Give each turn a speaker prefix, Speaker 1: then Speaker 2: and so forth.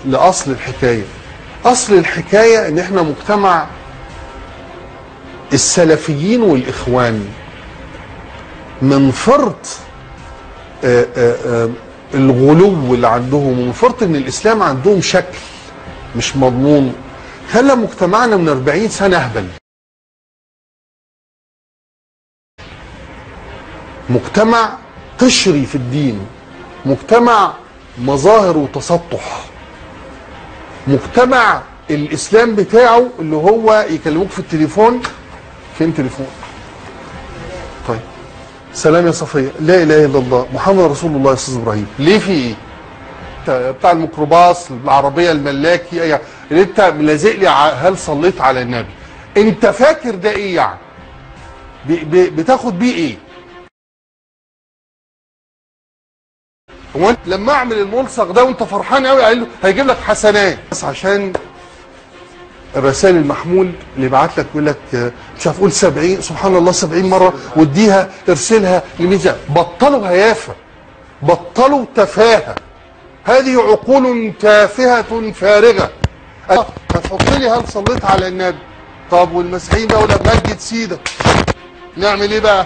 Speaker 1: لأصل الحكاية. أصل الحكاية إن إحنا مجتمع السلفيين والإخوان من فرط الغلو اللي عندهم ومن فرط إن الإسلام عندهم شكل مش مضمون، خلى مجتمعنا من 40 سنة أهبل. مجتمع قشري في الدين، مجتمع مظاهر وتسطح، مجتمع الاسلام بتاعه اللي هو يكلموك في التليفون. فين تليفون؟ طيب سلام يا صفيه، لا اله الا الله محمد رسول الله يا استاذ ابراهيم. ليه في ايه؟ بتاع الميكروباص العربيه الملاكي اللي انت ملازق لي هل صليت على النبي؟ انت فاكر ده ايه يعني؟ بتاخد بيه ايه؟ هو انت لما اعمل الملصق ده وانت فرحان قوي قال له هيجيب لك حسنات، بس عشان الرسائل المحمول اللي يبعت لك يقول لك مش عارف قول 70 سبحان الله 70 مره واديها ارسلها لميزه. بطلوا هيافه، بطلوا تفاهه، هذه عقول تافهه فارغه. هتحط لي هل صليت على النبي؟ طب والمسيحيين بقى يقول لك مجد سيدك، نعمل ايه بقى؟